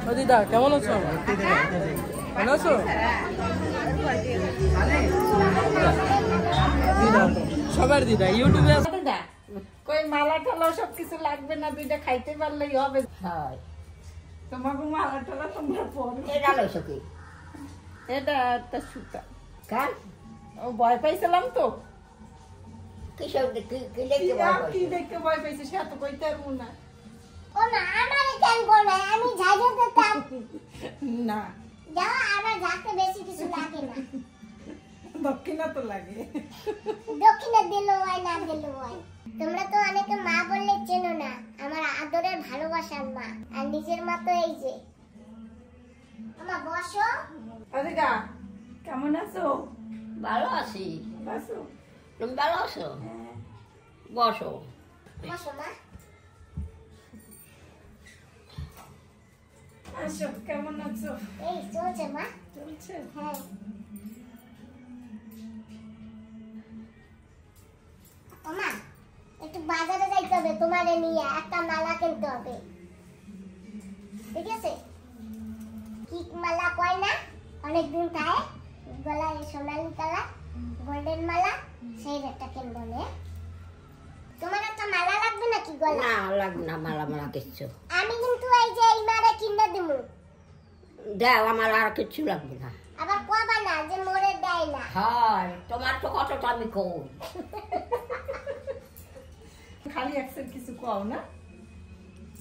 ও দিদা কেমন আছো? ভালো আছো? দিদা সবার দিদা ইউটিউবে কই মালা টালা সব কিছু লাগবে না, দুইটা খাইতে পারলেই হবে। তোমাকে মালা টালা তোমরা পড়ো। এটা লইছো কি? এটা একটা সুতা। কার? ও ভয় পাইছিলাম তো। কি দেখতে ভয় পাইছি সে তো কইতে পারবো না। ও না আমারে কেন বলে আমি ঝাড়ু দিতাম না যাও আমার ঝাড়তে বেশি কিছু লাগে না, দক্ষিণা তো লাগে। দক্ষিণা দিলো হয় না দিলো হয়। তোমরা তো অনেকে মা বললে চেনো না, আমার আদরের ভালোবাসার মা, আর নিজের মা তো এই যে। আমার বসো। আদিকা কেমন আছো? ভালো আছি। বসো। তুমি ভালো আছো? বসো বসো মা। আসো, কেমন আছো? এই চলছে মা। চলছে? হ্যাঁ। ও মা একটু বাজারে যাইতে হবে, তোমারে নিয়ে একটা মালা কিনতে হবে, ঠিক আছে? কি মালা কয় না অনেকদিন থাকে, গলায় সোনালি কালার গোল্ডেন মালা, সেই একটা কিনবো নে। তোমার একটা মালা লাগবে নাকি গলা? না লাগবে না মালা মালা কিচ্ছু। আমি কিন্তু এই যে এই মালা কিনে দেবো। দাও, আমার আর কিচ্ছু লাগবে না। আবার কবা না যে মোরে দেয় না। হয়, তোমার তো কতটা আমি কই। খালি একসের কিছু কও না,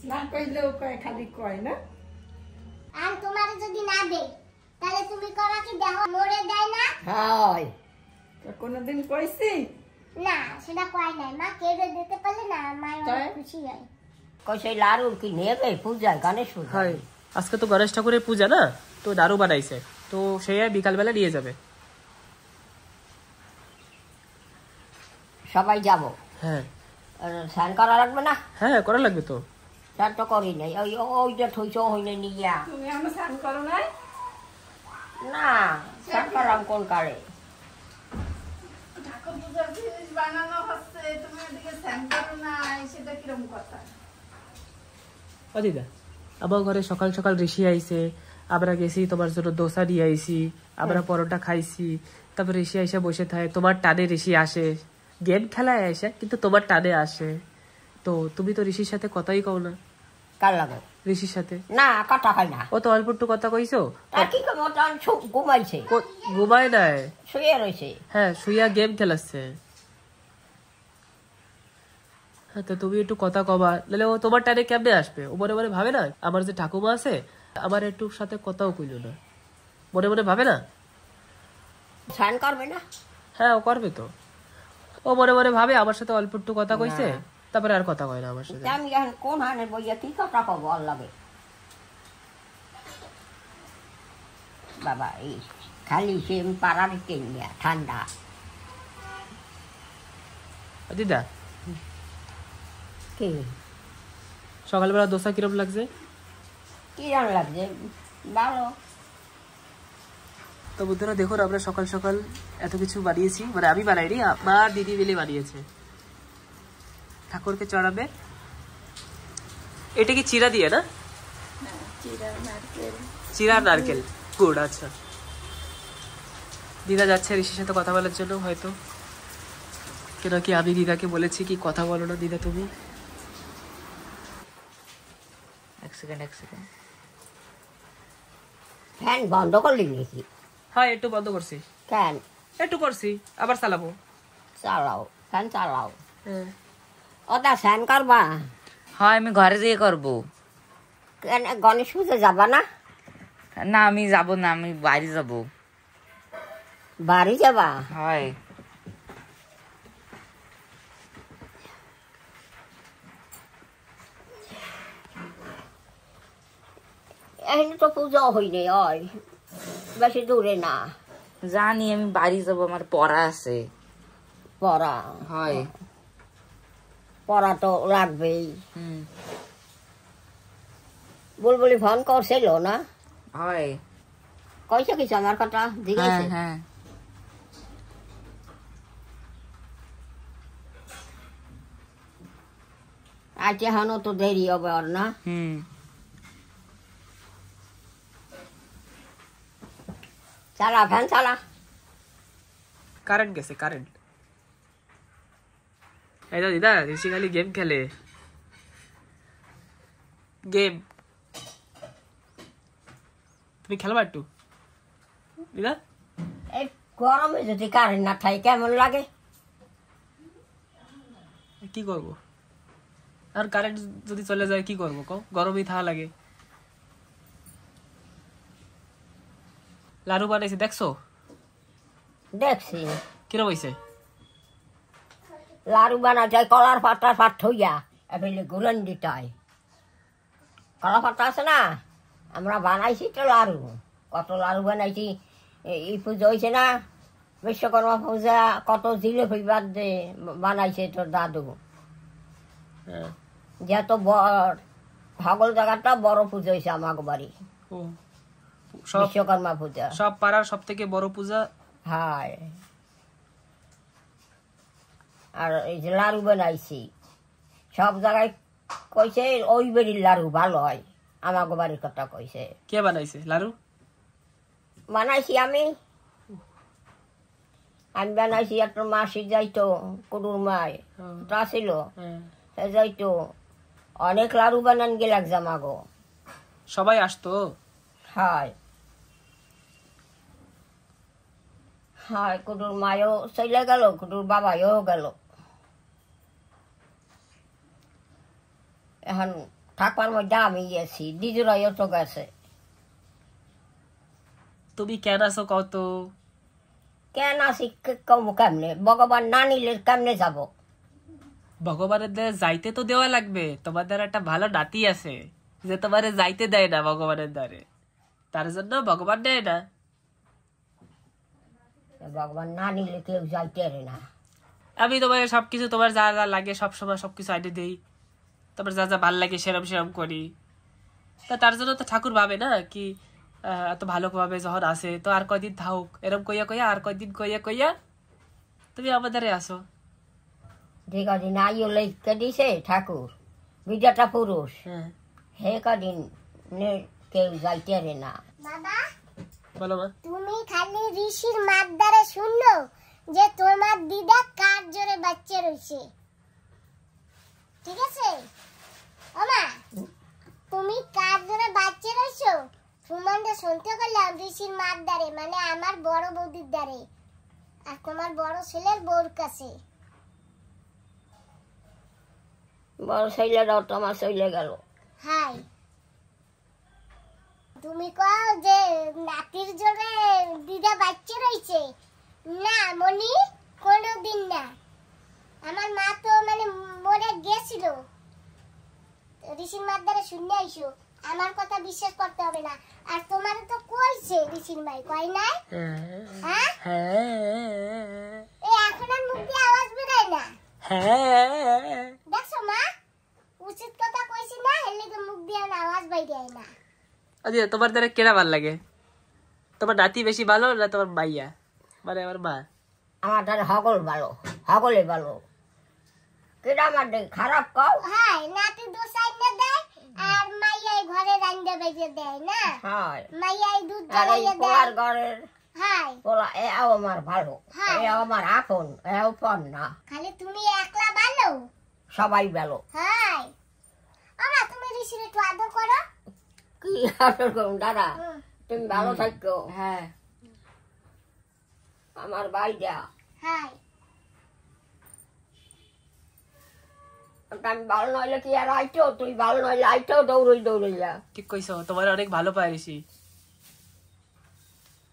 না কইলেও কয়, খালি কয় না। আর তোমারে যদি না দেই তাহলে তুমি কবা কি দেখো মোরে দেয় না? হয়, কোনদিন কইছি? না সেটা কয় নাই মা, কেড়ে দিতে পারলে না মা অনেক খুশি হয়। কই সেই লাড়ু কি নেবে পূজায়, গণেশ পূজা? হয় আজকে তো গণেশ ঠাকুরের পূজা না, তো দারু বানাইছে, তো সেই বিকালবেলা নিয়ে যাবে। সবাই যাব? হ্যাঁ স্নান করা লাগবে না? হ্যাঁ করা লাগবে তো। স্নান তো করি নাই, ওই ওই যে থইছো হইলে নিয়া। তুমি আমার স্নান করো নাই? না স্নান করলাম কোন কালে? ঠাকুর পূজার জিনিস বানানো হচ্ছে, তুমি এদিকে স্নান করো নাই, সেটা কিরকম কথা? ও দিদা আমার ঘরে সকাল সকাল ঋষি আইছে, আমরা গেছি তোমার জন্য দোসা নিয়ে আইছি, আমরা পরোটা খাইছি, তারপর ঋষি আইসা বসে থাকে, তোমার টানে ঋষি আসে, গেম খেলায় আসে কিন্তু তোমার টানে আসে, তো তুমি তো ঋষির সাথে কথাই কও না। কার লাগে? ঋষির সাথে না কথা হয় না। ও তো অল্প একটু কথা কইছো, তার কি ঘুমাইছে, ঘুমায় নাই, শুয়ে রয়েছে। হ্যাঁ শুইয়া গেম খেলাচ্ছে। হ্যাঁ তো তুমি একটু কথা কবা, নাহলে ও তোমার টানে কেমনে আসবে? ও মনে মনে ভাবে না আমার যে ঠাকুমা আছে আমার একটু সাথে কথাও কইল না, মনে মনে ভাবে না? স্নান করবে না? হ্যাঁ ও করবে তো, ও মনে মনে ভাবে আমার সাথে অল্প একটু কথা কইছে, তারপরে আর কথা কয় না আমার সাথে। আমি এখন কোন হানে বইয়া কি কথা কব? আর লাগে বাবা, এই খালি সে পাড়ার কেনিয়া ঠান্ডা। দিদা কি সকালবেলা দোসা কিরম লাগছে? কি জান লাগছে? ভালো। তো বন্ধুরা দেখুন আমরা সকাল সকাল এত কিছু বানিয়েছি, মানে আমি বানাইনি, আমার দিদি মিলে বানিয়েছে। ঠাকুরকে চড়াবে, এটা কি চিরা দিয়ে না? চিরা নারকেল গুড়। আচ্ছা দিদা যাচ্ছে ঋষির সাথে কথা বলার জন্য হয়তো, কেন কি আমি দিদাকে বলেছি কি কথা বলো না দিদা তুমি। এক সেকেন্ড ফ্যান বন্ধ করলি নাকি? হ্যাঁ একটু বন্ধ করছি। ফ্যান একটু করছি, আবার চালাবো। চালাও, ফ্যান চালাও। হ্যাঁ ওটা ফ্যান করবা? হ্যাঁ আমি ঘরে যেয়ে করবো। কেন গণেশ পুজো যাবা না? না আমি যাব না, আমি বাড়ি যাব। বাড়ি যাবা? হয় এখানে তো পুজো হইনি, ওই বেশি দূরে না। জানি, আমি বাড়ি যাব, আমার পড়া আছে। পড়া? হয় পড়া তো লাগবেই। হুম বুলবুলি ফোন করছিল না? হয় কইছে কিছু আমার কথা? জিজ্ঞেস? হ্যাঁ আজ এখনো তো দেরি হবে ওর না? হুম চালা ফ্যান চালা। কারেন্ট গেছে কারেন্ট। এই তো দিদা ঋষি খালি গেম খেলে, গেম। তুমি খেলবা একটু দিদা? এই গরমে যদি কারেন্ট না থাকে কেমন লাগে? কি করবো আর, কারেন্ট যদি চলে যায় কি করবো কও, গরমই থাকা লাগে। লাড়ু বানাইছে দেখছো? দেখছি কিরম হয়েছে? লাড়ু বানা যায় কলার পাতার পাত থইয়া এফেলে গুলন দিতায়। কলা পাতা আছে না, আমরা বানাইছি তো লাড়ু, কত লাড়ু বানাইছি। এই পুজো হয়েছে না, বিশ্বকর্মা পূজা, কত জিলেপি বাদ দে বানাইছে তোর দাদু। হ্যাঁ। যেহেতু সকল জায়গাটা বড় পুজো হয়েছে আমাকে বাড়ি, ও সব বিশ্বকর্মা পূজা। সব পাড়ার সব থেকে বড় পূজা। হায়, আর এই যে লাড়ু বানাইছি সব জায়গায় কইছে ওই বাড়ির লাড়ু ভালো হয়, আমাকে বাড়ির কথা কইছে। কে বানাইছে লাড়ু? বানাইছি আমি বানাইছি। একটা মাসি যাইতো, কুড়ুর মায় তা ছিল, সে যাইতো, অনেক লাড়ু বানান গেলাক জামাগো। সবাই আসতো? হায় হায়, কুটুর মায়ও চলে গেল, কুটুর বাবাও গেল। এখন থাকবার মধ্যে আমি গেছি, দিদুরাইও তো গেছে। তুমি কেন আছো কত? কেন আসি কম কেমনে? ভগবান না নিলে কেমনে যাব? ভগবানের দ্বারা যাইতে তো দেওয়া লাগবে। তোমাদের একটা ভালো নাতি আছে যে তোমারে যাইতে দেয় না ভগবানের দ্বারে, তার জন্য ভগবান দেয় না। ভগবান না নিলে কেউ যাইতে পারে না। আমি তোমার সবকিছু, তোমার যা যা লাগে সবসময় সবকিছু আইনে দিই, তোমার যা যা ভাল লাগে সেরম সেরম করি। তা তার জন্য তো ঠাকুর ভাবে না কি এত ভালো ভাবে যখন আসে তো আর কয়দিন থাকুক, এরম কইয়া কইয়া আর কয়দিন কইয়া কইয়া তুমি আমাদের আসো। যে কদিন আইও লেখকে দিছে ঠাকুর, বিদ্যাটা পুরুষ, হে কদিন কেউ যাইতে পারে না। বাবা বলো মা। তুমি খালি ঋষির মাত দ্বারা শুনলো যে তোমার দিদা কার জোরে বাচ্চা রয়েছে, ঠিক আছে? ও মা, তুমি কার জোরে বাচ্চা রয়েছো তোমাদের শুনতে করলাম ঋষির মাত দ্বারে, মানে আমার বড় বৌদির দ্বারে, আর তোমার বড় ছেলের বউর কাছে। বড় ছেলেরাও তো আমার চলে গেল। হাই, তুমি কও যে নাতির জোরে দিদা বাচ্চা রয়েছে, না মনি, কোনোদিন না। আমার মা তো মানে মরে গেছিল, ঋষির মার দ্বারা শুনে আইসো, আমার কথা বিশ্বাস করতে হবে না। আর তোমার তো কইছে ঋষির মাই, কয় নাই? হ্যাঁ, এই এখন আর মুখ দিয়ে আওয়াজ বেরোয় না। দেখছো মা, উচিত কথা কইছি না, এর লেগে মুখ দিয়ে আওয়াজ বাইরে আয় না। আচ্ছা, তোমার দ্বারা কেনা ভাল লাগে? তোমার নাতি বেশি ভালো না তোমার মাইয়া, মানে আমার মা? আমার দ্বারা হগল ভালো, হগলে ভালো। কেডা আমার খারাপ কও? হাই, নাতি দোসাই না দেয় আর মাইয়াই ঘরে রান্না বাইরে দেয় না। হাই, মাইয়াই দুধ আর এই জ্বালাইয়া পোলার দেয়। ঘরের হাই, পোলা এও আমার ভালো, হ্যাঁ। এও আমার আপন, এও পন না, খালি তুমি একলা ভালো? সবাই ভালো। হাই, আমা তুমি ঋষির একটু আদর করো। কি আদর করুন দাদা? তুমি ভালো থাকো। হ্যাঁ, আমার ভাইটা হাই, আমি ভালো নইলে কি আর আইতো? তুই ভালো নইলে আইতো দৌড়ই দৌড়ইয়া। ঠিক কইছো, তোমার অনেক ভালো পায় ঋষি,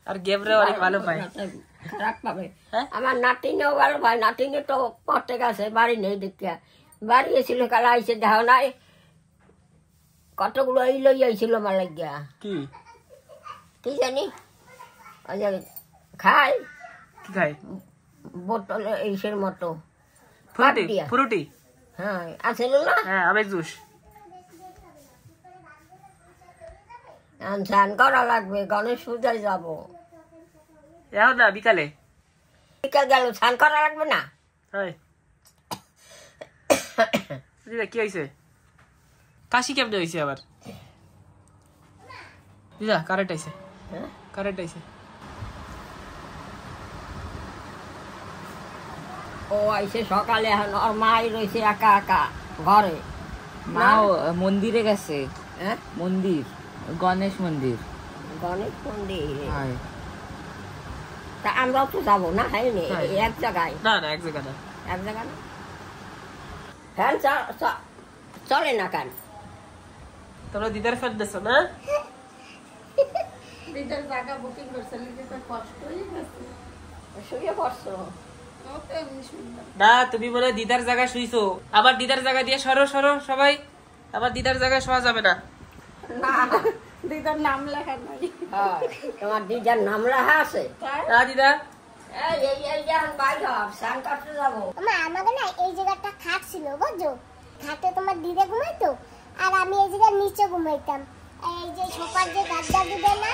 আর গেমরে অনেক ভালো পায়। খারাপ পাবে। হ্যাঁ? আমার নাতিনেও ভালো পায়, নাতিনে তো পড়তে গেছে, বাড়ি নেই দেখিয়া। বাড়ি এসেছিল কালা আইসে দেহ নাই, কতগুলো এই লই আইছিল আমার লাগিয়া। কি কি জানি ওই যে খায় কি খায়? বোতলে এইসের মতো ফ্রুটি? দিয়া। ফ্রুটি? হ্যাঁ, আছিল না? হ্যাঁ, আমের জুস। স্নান করা লাগবে, গণেশ পূজায় যাবো। এখন না, বিকালে। বিকাল গেল, স্নান করা লাগবে না? হয়। দিদা কি হয়েছে? কাশি কেমনে হয়েছে আবার? দিদা কারেন্ট আইছে, হ্যাঁ? কারেন্ট আইছে। ও আইসে সকালে, এখন ওর মাই রয়েছে একা একা ঘরে। মা মন্দিরে গেছে। হ্যাঁ, মন্দির, গণেশ মন্দির। গণেশ মন্দির। হয়। তা আমরাও তো যাবো না, হ্যাঁ এক জায়গায়। না না, এক জায়গা না, এক জায়গায় না। ফ্যান চলে না কেন? তোমরা দিদার ফ্যান দেছো না? দিদার জায়গা বুকিং করছে, নিজে কষ্টই গেছে। শুয়ে পড়ছো? ও তো এমনি শুনলাম। না, তুমি মনে হয় দিদার জায়গায় শুইছো। আবার দিদার জায়গা দিয়ে সরো সরো সবাই, আবার দিদার জায়গায় শোয়া যাবে না। না, দিদার নাম লেখা নাই। তোমার দিদার নাম লেখা আছে? না দিদা, মা আমাকে না এই জায়গাটা খাট ছিল বুঝছো, খাটে তোমার দিদা ঘুমাইতো আর আমি এই জায়গার নিচে ঘুমাইতাম। এই যে সোফার যে গাদা দিবে না,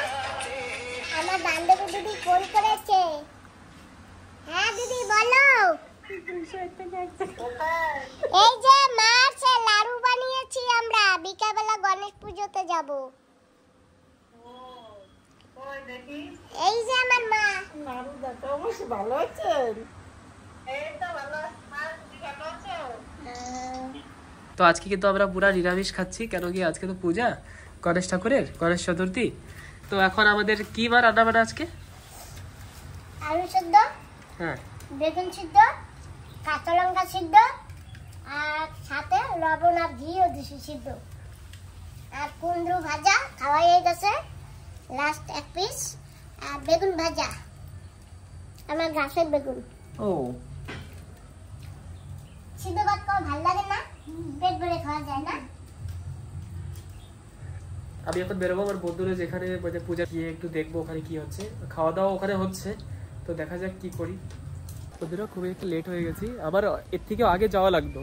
আমার বান্ধবী দিদি ফোন করেছে। হ্যাঁ দিদি বলো। এই যে মাছে লাড়ু বানিয়েছি আমরা, বিকালবেলা গণেশ পুজোতে যাব। এই যে আমার মা। নাড়ু দেখো, অবশ্য ভালো আছেন? তো আজকে কিন্তু আমরা পুরা নিরামিষ খাচ্ছি, কেন কি আজকে তো পূজা গণেশ ঠাকুরের, গণেশ চতুর্থী। তো এখন আমাদের কি বার রান্না বান্না আজকে? আলু সিদ্ধ, হ্যাঁ, বেগুন সিদ্ধ, কাঁচা লঙ্কা সিদ্ধ, আর সাথে লবণ আর ঘিও দিছি সিদ্ধ, আর কুমড়ো ভাজা খাওয়া হয়ে গেছে, লাস্ট এক পিস, আর বেগুন ভাজা, আমার গাছের বেগুন। ও সিদ্ধ ভাত খাওয়া ভালো লাগে না, পেট ভরে খাওয়া যায় না। আমি এখন বেরোবো আমার বন্ধুরা যেখানে মানে পূজা গিয়ে একটু দেখবো ওখানে কি হচ্ছে, খাওয়া দাওয়া ওখানে হচ্ছে, তো দেখা যাক কি করি। বন্ধুরা খুবই একটু লেট হয়ে গেছি, আমার এর থেকে আগে যাওয়া লাগতো,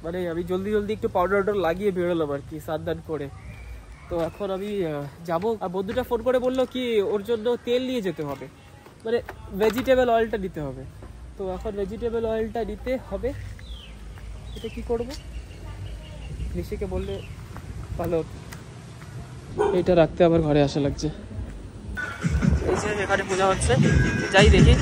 মানে আমি জলদি জলদি একটু পাউডার লাগিয়ে বেরোলাম আর কি, স্নান করে। তো এখন আমি যাবো, আর বন্ধুটা ফোন করে বললো কি ওর জন্য তেল নিয়ে যেতে হবে, মানে ভেজিটেবল অয়েলটা নিতে হবে। তো এখন ভেজিটেবল অয়েলটা নিতে হবে, এটা কি করবো ঋষিকে বললে ভালো। এটা রাখতে আবার ঘরে আসা লাগছে। এই যে এখানে পূজা হচ্ছে, যাই দেখি।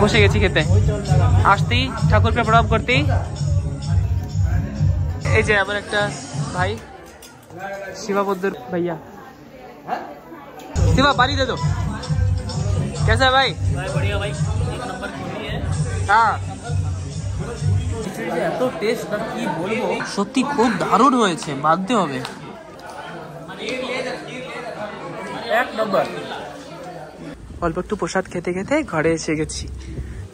বসে গেছি খেতে, আসতেই ঠাকুরকে প্রণাম করতেই এই যে আমার একটা ভাই शिवा बद्दर भैया, शिवा पानी दे दो। कैसा है भाई? बढ़िया भाई, एक नंबर খিচুড়ি है। हाँ, এত টেস্ট না কি বলবো, সত্যি খুব দারুণ হয়েছে, মানতে হবে, এক নম্বর। অল্প একটু প্রসাদ খেতে খেতে ঘরে এসে গেছি,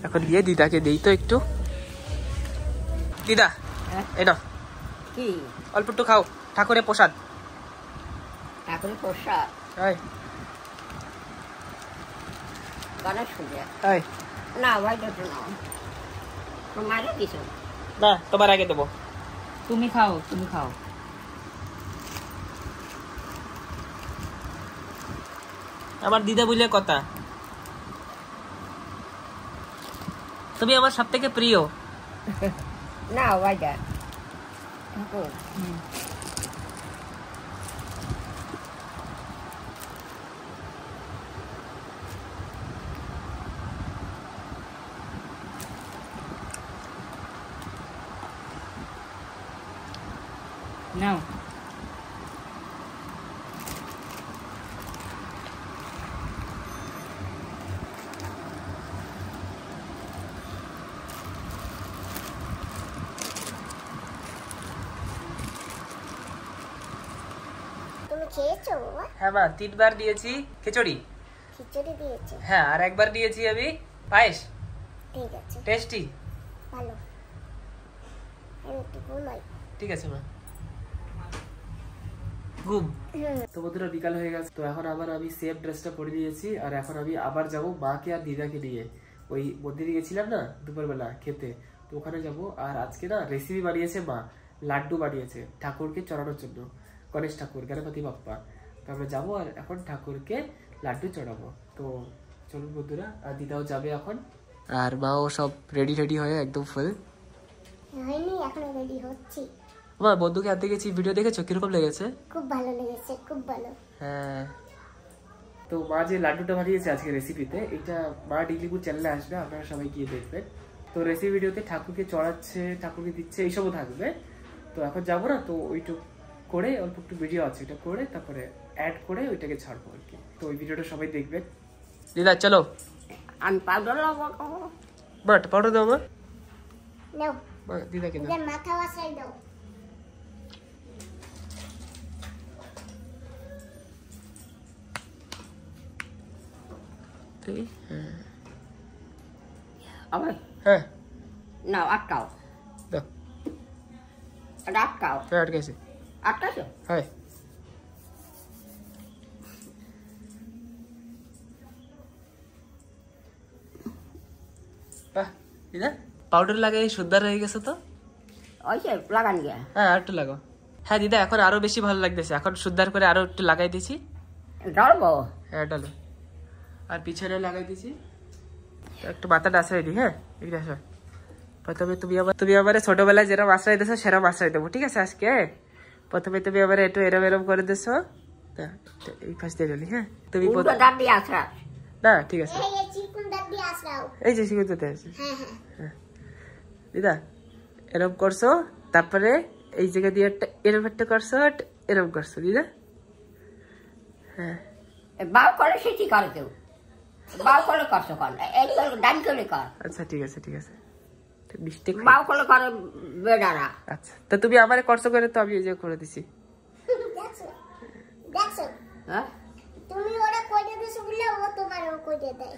এখন গিয়ে দিদাকে দেই তো একটু। দিদা এই নাও, কি অল্প একটু খাও, ঠাকুরের প্রসাদ। ঠাকুরের প্রসাদ? আয় গণেশ পূজা? আয় না ভাই, তো নাও, তোমারে দিছো না, তোমার আগে দেবো। তুমি খাও, তুমি খাও। আমার দিদা বলে কথা, তুমি আমার সব থেকে প্রিয়। না ভাই, দেখ নাও। তুমি খেয়েছো? হ্যাঁ মা, 3 বার দিয়েছি খিচুড়ি। খিচুড়ি দিয়েছো? হ্যাঁ, আর একবার দিয়েছি আমি পায়েস। ঠিক আছে, টেস্টি, ভালো। আমি একটু ঘুমাই। ঠিক আছে মা, ঘুম। তো বন্ধুরা বিকাল হয়ে গেছে, তো এখন আবার আমি সেম ড্রেসটা পরে নিয়েছি, আর এখন আমি আবার যাব মাকে আর দিদাকে নিয়ে, ওই মন্দিরে গেছিলাম না দুপুরবেলা খেতে, তো ওখানে যাব। আর আজকে না রেসিপি বানিয়েছে মা, লাড্ডু বানিয়েছে ঠাকুরকে চড়ানোর জন্য, গণেশ ঠাকুর, গণপতি বাপ্পা। তো আমরা যাবো আর এখন ঠাকুরকে লাড্ডু চড়াবো। তো চলুন বন্ধুরা, আর দিদাও যাবে এখন, আর মাও সব রেডি রেডি হয়ে একদম ফুল। হয়নি, এখনো রেডি হচ্ছি। আমার বন্ধুকে আনতে গেছি, ভিডিও দেখেছো কিরকম লেগেছে? খুব ভালো লেগেছে, খুব ভালো। হ্যাঁ, তো মা যে লাড্ডুটা বানিয়েছে আজকে রেসিপিতে, এটা মা ডিগলিপুর চ্যানেলে আসবে, আপনারা সবাই গিয়ে দেখবেন। তো রেসিপি ভিডিওতে ঠাকুরকে চড়াচ্ছে, ঠাকুরকে দিচ্ছে, এইসবও থাকবে। তো এখন যাবো না, তো ওইটুকু করে অল্প একটু ভিডিও আছে, এটা করে তারপরে অ্যাড করে ওইটাকে ছাড়বো আর কি। তো ওই ভিডিওটা সবাই দেখবেন। দিদা চলো, আমি পাউডার লাগাবো। বাট পাউডার দাও মা, নাও দিদাকে দাও। এদের মাথা ওয়াসাই দাও। আবার হ্যাঁ নাও, আটকাও, দাও। এটা আটকাও। হ্যাঁ আটকেছে। আটকাছো? হ্যাঁ বাহ, দিদা পাউডার লাগাই সুন্দর হয়ে গেছে তো। ওই যে লাগান গিয়া। হ্যাঁ আর একটু লাগাও। হ্যাঁ দিদা এখন আরো বেশি ভালো লাগতেছে, এখন সুন্দর করে আরো একটু লাগাই দিছি। ডালবো? হ্যাঁ ডালো, আর পিছনে লাগাই দিছি। একটু মাথাটা আশ্রয় দিই। হ্যাঁ এদিকে আসো। প্রথমে তুমি আমার ছোটবেলায় যেরকম আশ্রয় দিয়েছো সেরকম আশ্রয় দেবো, ঠিক আছে? আজকে প্রথমে তুমি আমার একটু এরম এরম করে দিছো, এই পাশ দিয়ে গেলি। হ্যাঁ তুমি উল্টো দাঁত দিয়ে আছড়া। না ঠিক আছে, এই যে চিকুন দাঁত দিয়ে আসরাও। এই যে শিখতে আছে। হ্যাঁ হ্যাঁ। দিদা এরম করছো, তারপরে এই জায়গা দিয়ে একটা এরম একটা করছো, এরম করছো দিদা। হ্যাঁ বাউ করে সেটি করে কেউ, বাউ করে করছো কর, এই তো ডান করে কর। আচ্ছা ঠিক আছে ঠিক আছে, মিস্টেক। বাউ করে করে বেডারা। আচ্ছা তা তুমি আমারে করছো করে, তো আমি এই যে করে দিছি। দেখছো দেখছো, হ্যাঁ তুমি ওরা কইতে দিছো বলে ও তোমারও কইতে দেয়।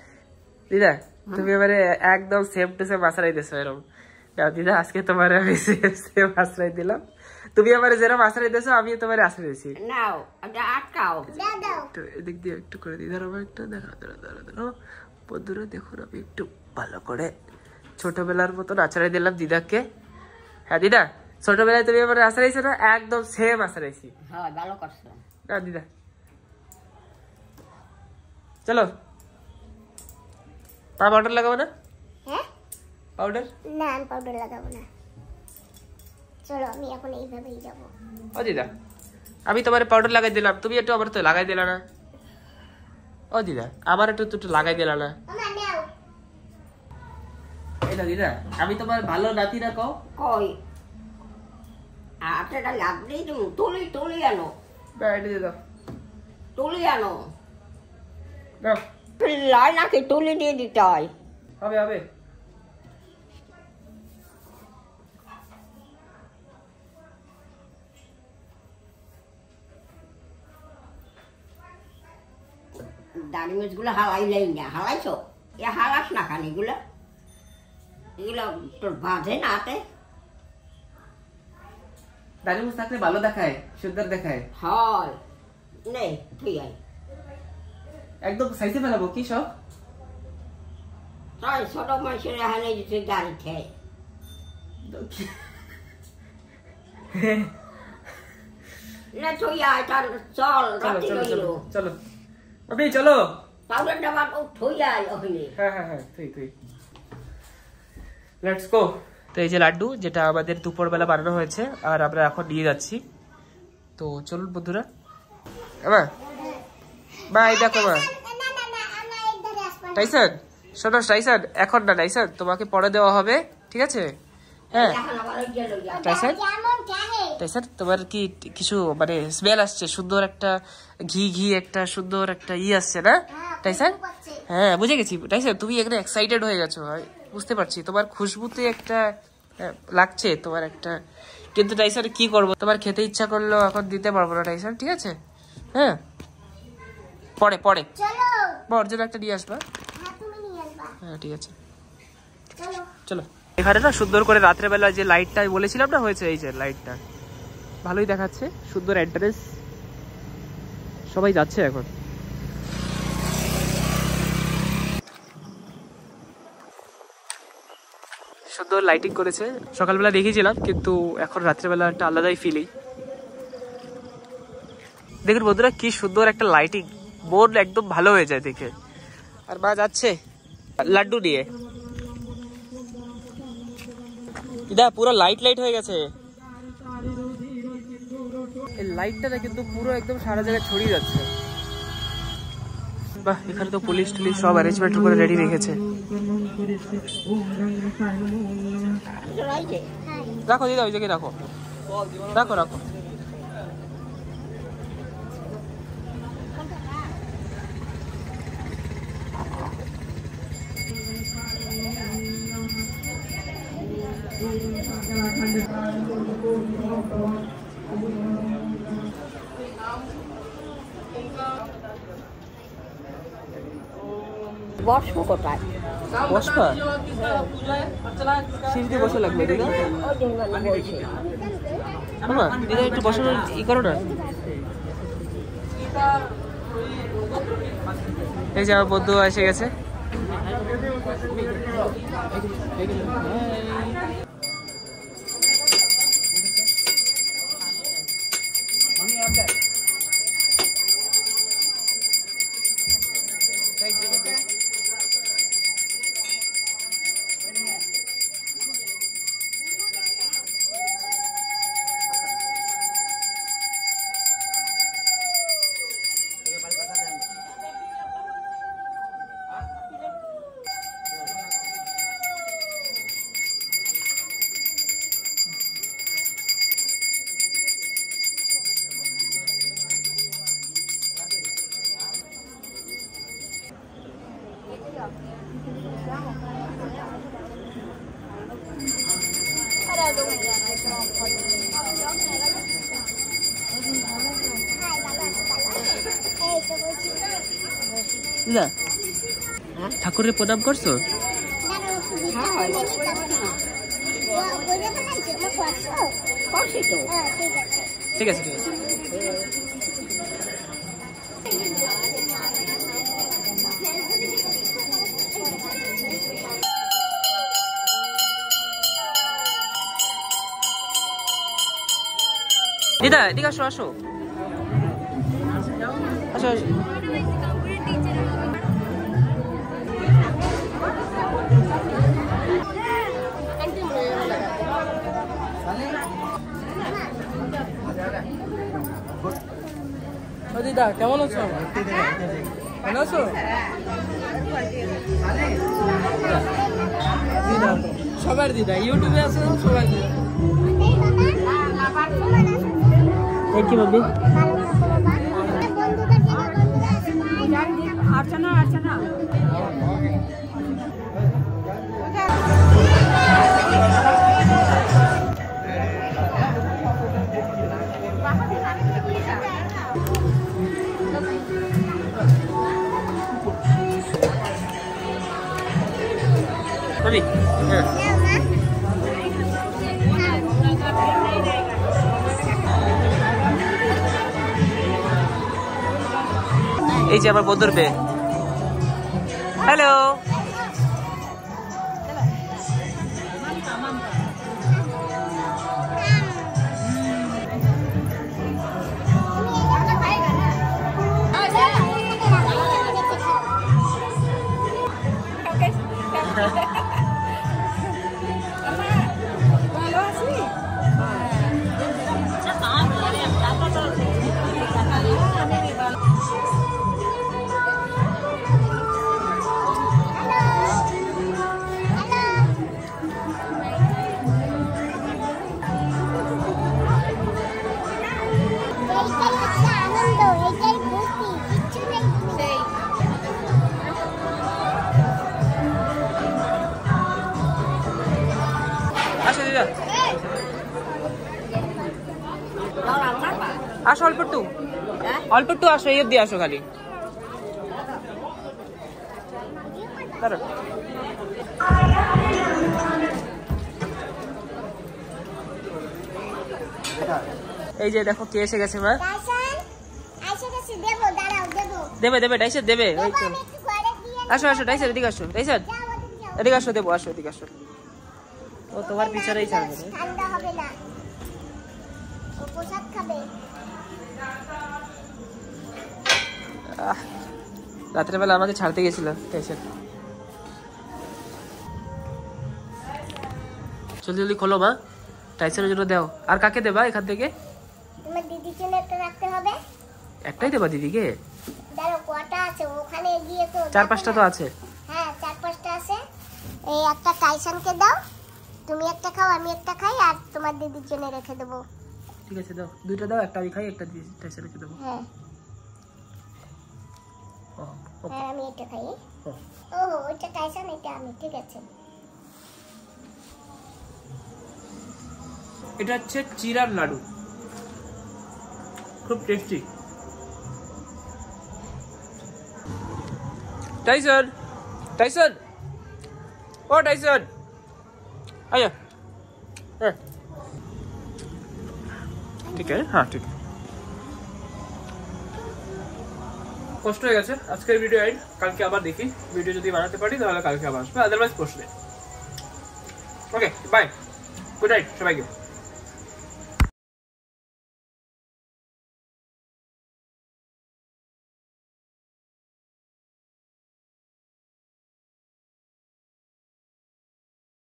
দিদা তুমি এবারে একদম সেম টু সেম আশ্রয় দিছো এরকম। দিদা আজকে তোমার আমি সেম আশ্রয় দিলাম, তুমি আমার যেরকম আশ্রয় দিয়েছো আমি তোমার আশ্রয় দিয়েছি। নাও, এটা আটকাও। দাও দাও। একটু এদিক দিয়ে একটু করে দিদার আমার একটু দেখা দাঁড়া বন্ধুরা দেখুন, আমি একটু ভালো করে ছোটবেলার মতন আশ্রয় দিলাম দিদাকে। হ্যাঁ দিদা ছোটবেলায় তুমি আমার আশ্রয়ছি না, একদম সেম আশ্রয়ছি। হ্যাঁ ভালো করছো। না দিদা চলো, পা পাউডার লাগাবো না? হ্যাঁ পাউডার না, আমি পাউডার লাগাবো না। চলো আমি এখন এইভাবেই যাবো। ও দিদা আমি তোমার পাউডার লাগাই দিলাম, তুমি একটু আবার তো লাগাই দিলা না। ও দিদা আবার একটু একটু লাগাই দিলা না। আমার নাও। এই না দিদা, আমি তোমার ভালো নাতি না কও। কই আটটা লাগলেই তুমি তুলি তুলি আনো, না এটা দিয়ে দাও, তুলি আনো। দাও। লয় নাকি তুলি দিয়ে দিতে হয়? হবে হবে। দাড়ি মিচগুলো হালাইলেই না, হালাইছো? এ হালাস না খান, এগুলো এগুলো তোর বাঁধে না হাতে। দাড়ি মুছ থাকলে ভালো দেখায়, সুন্দর দেখায়। হয় নেই ঠিক আছে, একদম সাইজে ফেলাবো কি সব? তাই ছোট মানুষের হানে যেতে দাড়ি খেয়ে না তুই আয়, তার চল চলো রাতে চলো রইল। চলো চলো আপনি চলো। পাউডার ডাবা থই আয় ওখানে। হ্যাঁ হ্যাঁ হ্যাঁ তুই লেটস গো। তো এই যে লাড্ডু যেটা আমাদের দুপুরবেলা বানানো হয়েছে, আর আমরা এখন নিয়ে যাচ্ছি। তো চলুন বন্ধুরা। মা এই দেখো মা, না না না, আমরা একবারে আসবো। টাইসন শোনো, টাইসন এখন না, টাইসন তোমাকে পরে দেওয়া হবে, ঠিক আছে? হ্যাঁ এখন আবার ওই যে লইয়া। টাইসন, যেমন জানে। টাইসন তোমার কি কিছু মানে স্মেল আসছে, সুন্দর একটা ঘি ঘি একটা সুন্দর একটা আসছে না টাইসন? হ্যাঁ বুঝে গেছি টাইসন, তুমি এখানে এক্সাইটেড হয়ে গেছো, বুঝতে পারছি। তোমার খুশবুতে একটা লাগছে তোমার একটা, কিন্তু টাইসন কি করবো, তোমার খেতে ইচ্ছা করলো এখন দিতে পারবো না টাইসন, ঠিক আছে? হ্যাঁ পরে পরে চলো। বড় জন্য একটা নিয়ে আসবা। হ্যাঁ তুমি নিয়ে আসবা। হ্যাঁ ঠিক আছে চলো। চলো। এখানে না সুন্দর করে রাত্রেবেলা যে লাইটটা বলেছিলাম না, হয়েছে এই যে লাইটটা ভালোই দেখাচ্ছে, সুন্দর এন্ট্রান্স, সবাই যাচ্ছে এখন। সুন্দর লাইটিং করেছে, সকালবেলা দেখেছিলাম, কিন্তু এখন রাত্রেবেলা একটা আলাদাই ফিলিং। দেখুন বন্ধুরা কি সুন্দর একটা লাইটিং, মন একদম ভালো হয়ে যায় দেখে। আর মা যাচ্ছে লাড্ডু নিয়ে। দিদা পুরো লাইট লাইট হয়ে গেছে, এই লাইটটা না কিন্তু পুরো একদম সারা জায়গায় ছড়িয়ে যাচ্ছে। বাহ, এখানে তো পুলিশ টুলিশ সব অ্যারেঞ্জমেন্ট করে রেডি রেখেছে। রাখো দিদা, ওই জায়গায় রাখো, রাখো রাখো। বসবো কোথায়? বসবা সিঁড়িতে বসে লাগবে দিদা। মামা দিদা একটু বসানোর ই করো না। এই যে আমার বন্ধু এসে গেছে। ঠাকুরের প্রণাম করছো? ঠিক আছে, ঠিক আছে। দিদা এদিকে আসো, আসো আসো আসো। দিদা কেমন আছো? ভালো আছো? দিদা সবার দিদা ইউটিউবে আছে, সবার দিদা। কি ভাবি? अर्चना अर्चना ভাবি এই যে আমার বন্ধুর পেয়ে। হ্যালো, আসো অল্প একটু, অল্প একটু আসো, এই অব্দি আসো খালি। এই যে দেখো কে এসে গেছে। মা দেবে দেবে ডাইসার দেবে। আসো আসো ডাইসার, এদিকে আসো ডাইসার, এদিকে আসো, দেবো আসো, এদিকে আসো। ও তোমার পিছনেই ছাড়বে, ঠান্ডা হবে না, ও প্রসাদ খাবে। রাত্রেবেলা আমাকে ছাড়তে গেছিল টাইসন। জলদি জলদি খোলো মা, টাইসনের জন্য দাও। আর কাকে দেবা এখান থেকে? তোমার দিদির জন্য একটা রাখতে হবে। একটাই দেবা দিদিকে? দাঁড়াও, কটা আছে ওখানে গিয়ে তো 4-5টা তো আছে। হ্যাঁ 4-5টা আছে। এই একটা টাইসনকে দাও, তুমি একটা খাও, আমি একটা খাই, আর তোমার দিদির জন্য রেখে দেবো। ঠিক আছে দাও, 2টা দাও, একটা আমি খাই, একটা টাইসনকে দেবো। হ্যাঁ ও আর আমি এটা খাই। ও। ওহো, ওইটা টাইসন, এটা আমি। ঠিক আছে। এটা হচ্ছে চিরার লাডু, খুব টেস্টি। টাইসন, টাইসন, ও টাইসন, আয়া। ঠিক আছে, হ্যাঁ ঠিক। কষ্ট হয়ে গেছে আজকের ভিডিও এন্ড। কালকে আবার দেখি, ভিডিও যদি বানাতে পারি তাহলে কালকে আবার আসবে, otherwise post. Okay bye, good night সবাইকে।